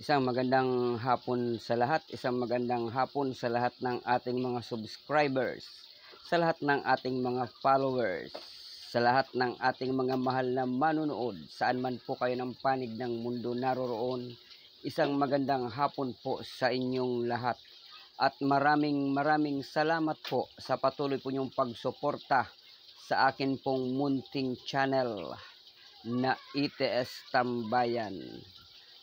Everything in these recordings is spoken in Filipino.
Isang magandang hapon sa lahat, isang magandang hapon sa lahat ng ating mga subscribers, sa lahat ng ating mga followers, sa lahat ng ating mga mahal na manunood, saan man po kayo ng panig ng mundo naroroon. Isang magandang hapon po sa inyong lahat. At maraming salamat po sa patuloy po niyong pagsuporta sa akin pong munting channel na ITS Tambayan.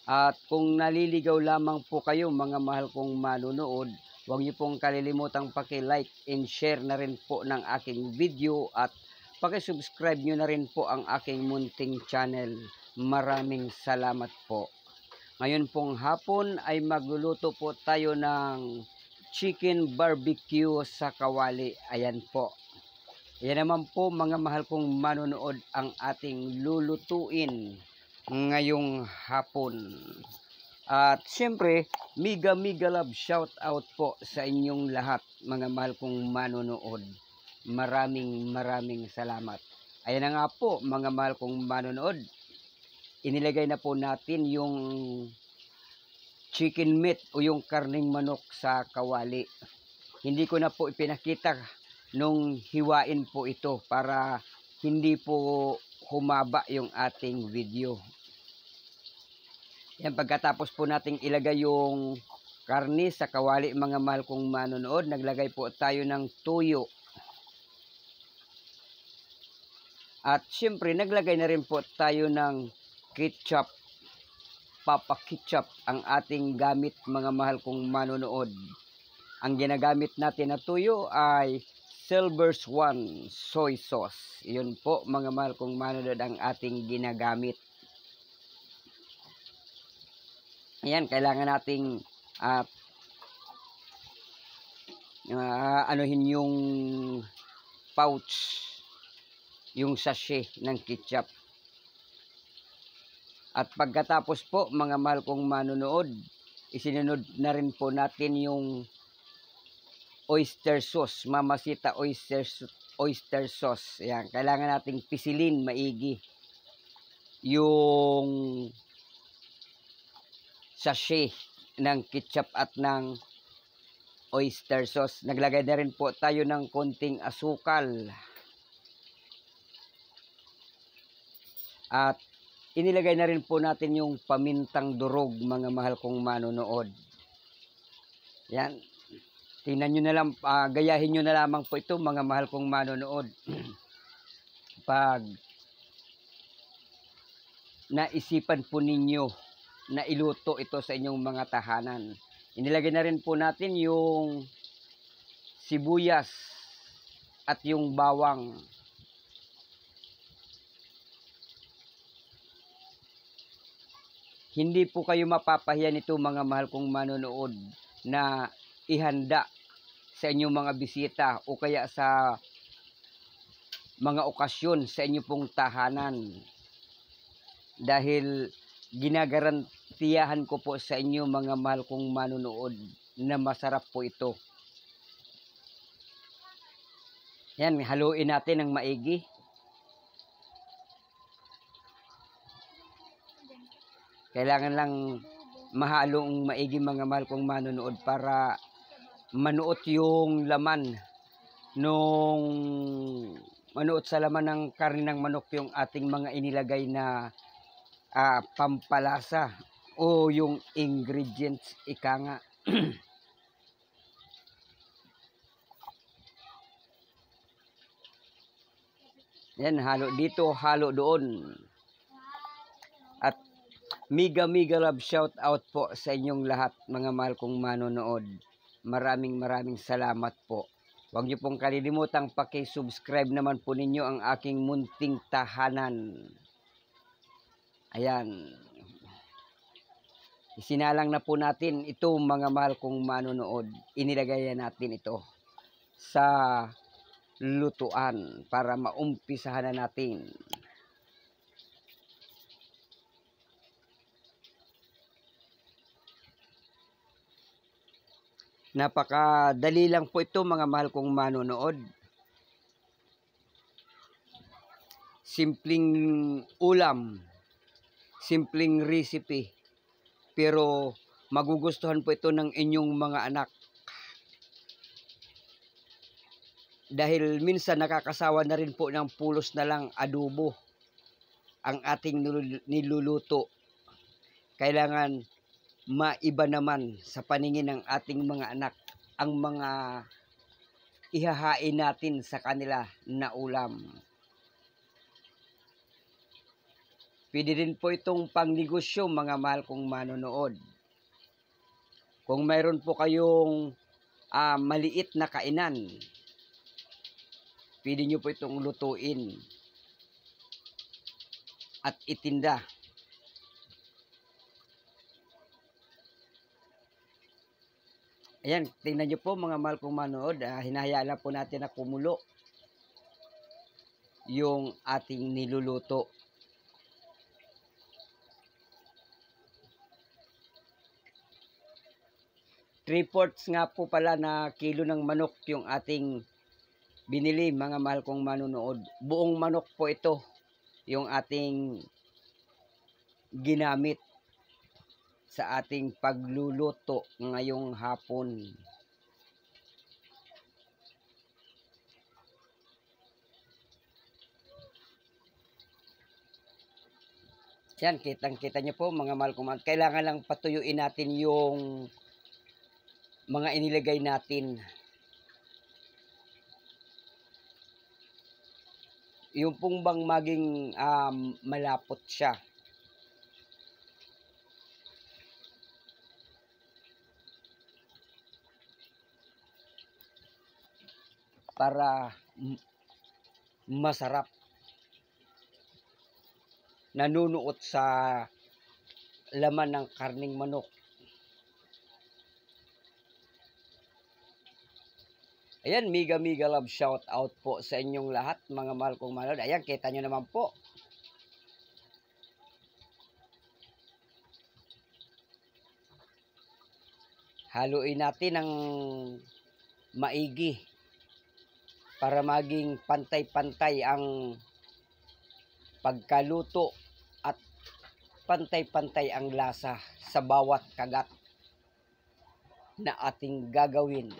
At kung naliligaw lamang po kayo mga mahal kong manunood, huwag niyo pong kalilimutang paki-like and share na rin po ng aking video at paki-subscribe niyo na rin po ang aking munting channel. Maraming salamat po. Ngayon pong hapon ay magluluto po tayo ng chicken barbecue sa kawali. Ayan po. Ayan naman po mga mahal kong manunood ang ating lulutuin ngayong hapon. At siyempre, mega love shout out po sa inyong lahat mga mahal kong manonood. Maraming salamat. Ayan na nga po mga mahal kong manonood. Inilagay na po natin yung chicken meat o yung karning manok sa kawali. Hindi ko na po ipinakita nung hiwain po ito para hindi po humaba yung ating video. Yan, pagkatapos po nating ilagay yung karne sa kawali mga mahal kong manonood, naglagay po tayo ng tuyo. At siyempre naglagay na rin po tayo ng ketchup, papa ketchup ang ating gamit mga mahal kong manonood. Ang ginagamit natin na tuyo ay Silver Swan soy sauce. Yun po mga mahal kong manonood ang ating ginagamit. Ayan, kailangan nating anuhin yung pouch, yung sachet ng ketchup. At pagkatapos po mga mahal kong manonood, isinunod na rin po natin yung oyster sauce, Mamacita oyster sauce. Ayan, kailangan nating pisilin maigi yung sachet ng ketchup at ng oyster sauce. Naglagay na rin po tayo ng konting asukal. At inilagay na rin po natin yung pamintang durog mga mahal kong manonood. Yan. Tingnan nyo na lang, gayahin nyo na lamang po ito mga mahal kong manonood. Pag naisipan po ninyo na iluto ito sa inyong mga tahanan. Inilagay na rin po natin yung sibuyas at yung bawang. Hindi po kayo mapapahiya nito mga mahal kong manonood na ihanda sa inyong mga bisita o kaya sa mga okasyon sa inyong pong tahanan. Dahil ginagarantiyahan ko po sa inyo mga mahal kong manonood na masarap po ito. Yan, haluin natin ng maigi. Kailangan lang mahalong maigi mga mahal kong manonood para manuot yung laman manuot sa laman ng karne ng manok yung ating mga inilagay na pampalasa o yung ingredients ika nga. Yan, halo dito, halo doon. At mega love shout out po sa inyong lahat mga mahal kong manonood. Maraming salamat po. Huwag niyo pong kalilimutang paki-subscribe naman po ninyo ang aking munting tahanan. Ayan. Isinalang na po natin ito mga mahal kong manonood. Inilagay natin ito sa lutuan para maumpisahan na natin. Napakadali lang po ito mga mahal kong manonood. Simpleng ulam, simpleng recipe, pero magugustuhan po ito ng inyong mga anak. Dahil minsan nakakasawa na rin po ng pulos na lang adobo ang ating niluluto. Kailangan maiba naman sa paningin ng ating mga anak ang mga ihahain natin sa kanila na ulam. Pwede rin po itong pangnegosyo, mga mahal kong manonood. Kung mayroon po kayong maliit na kainan, pwede nyo po itong lutuin at itinda. Ayan, tingnan nyo po mga mahal kong manood. Hinahayaan lang po natin na kumulo yung ating niluluto. 3/4 nga po pala na kilo ng manok yung ating binili, mga mahal kong manonood. Buong manok po ito yung ating ginamit sa ating pagluluto ngayong hapon. Yan, kitang-kita nyo po mga mahal kong manonood. Kailangan lang patuyuin natin yung mga inilagay natin. Yung pong bang maging malapot siya. Para masarap. Nanunuot sa laman ng karning manok. Ayan, mega love shout out po sa inyong lahat mga mahal kong manood. Ayan, kita nyo naman po. Haluin natin ng maigi para maging pantay-pantay ang pagkaluto at pantay-pantay ang lasa sa bawat kagat na ating gagawin.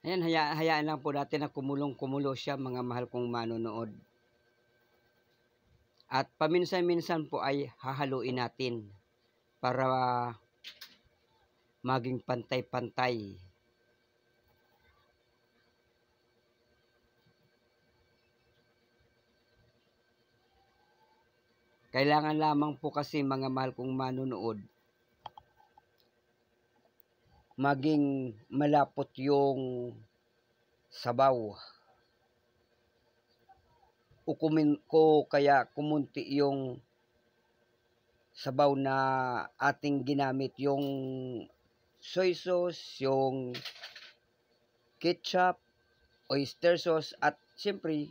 Ayan, hayaan lang po natin na kumulong-kumulo siya mga mahal kong manonood. At paminsan-minsan po ay hahaluin natin para maging pantay-pantay. Kailangan lamang po kasi mga mahal kong manonood, maging malapot yung sabaw. Ukumin ko kaya kumunti yung sabaw na ating ginamit, yung soy sauce, yung ketchup, oyster sauce, at siyempre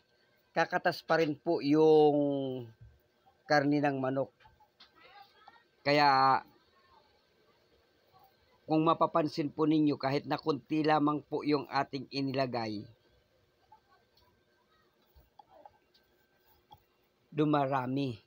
kakatas pa rin po yung karni ng manok. Kaya kung mapapansin po ninyo, kahit na kunti lamang po yung ating inilagay, dumarami.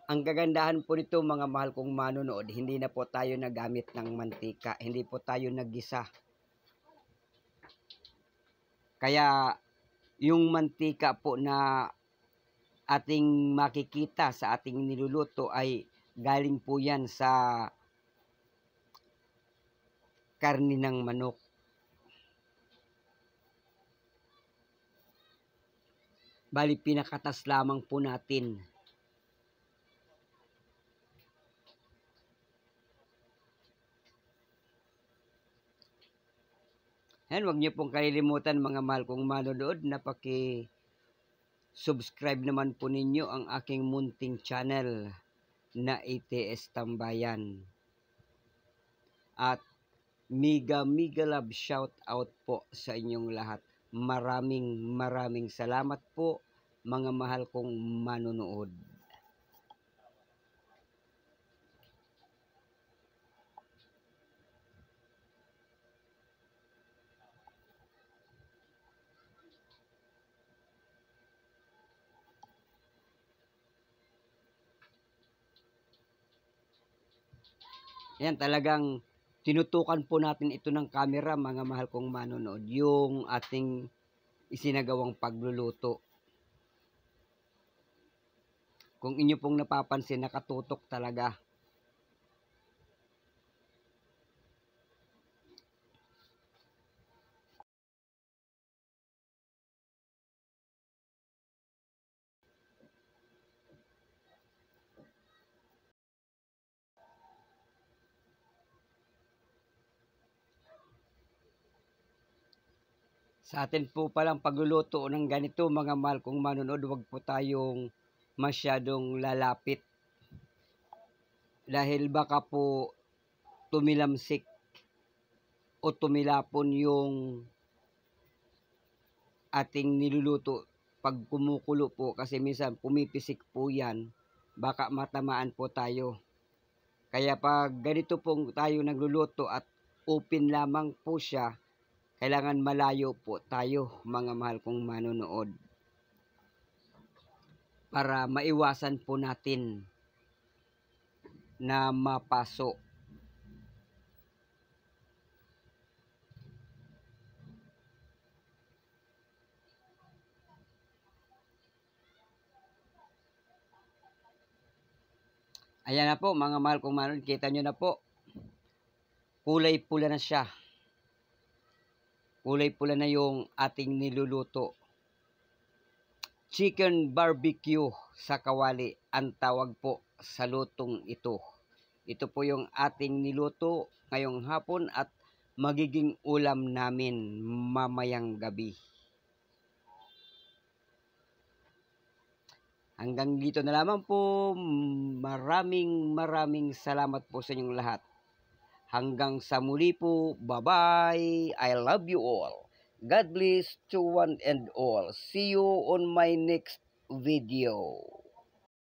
Ang kagandahan po nito mga mahal kong manonood, hindi na po tayo nagamit ng mantika, hindi po tayo naggisa. Kaya yung mantika po na ating makikita sa ating niluluto ay galing po yan sa karni ng manok. Bali, pinakatas lamang po natin. Yan, huwag niyo pong kalilimutan mga mahal kong manonood na subscribe naman po ninyo ang aking munting channel na ATS Tambayan. At mega love shout out po sa inyong lahat. Maraming salamat po mga mahal kong manonood. Yan, talagang tinutukan po natin ito ng camera mga mahal kong manonood, yung ating isinagawang pagluluto. Kung inyo pong napapansin, nakatutok talaga. Sa atin po palang pagluluto ng ganito mga mahal kong manonood, huwag po tayong masyadong lalapit. Dahil baka po tumilamsik o tumilapon yung ating niluluto pag kumukulo po, kasi minsan pumipisik po yan, baka matamaan po tayo. Kaya pag ganito pong tayo nagluluto at open lamang po siya, kailangan malayo po tayo mga mahal kong manonood para maiwasan po natin na mapaso. Ayan na po mga mahal kong manonood, kita nyo na po, kulay pula na siya. Kulay pula na yung ating niluluto. Chicken barbecue sa kawali ang tawag po sa lutong ito. Ito po yung ating niluto ngayong hapon at magiging ulam namin mamayang gabi. Hanggang dito na lamang po. Maraming salamat po sa inyong lahat. Hanggang sa muli po. Bye-bye. I love you all. God bless to one and all. See you on my next video.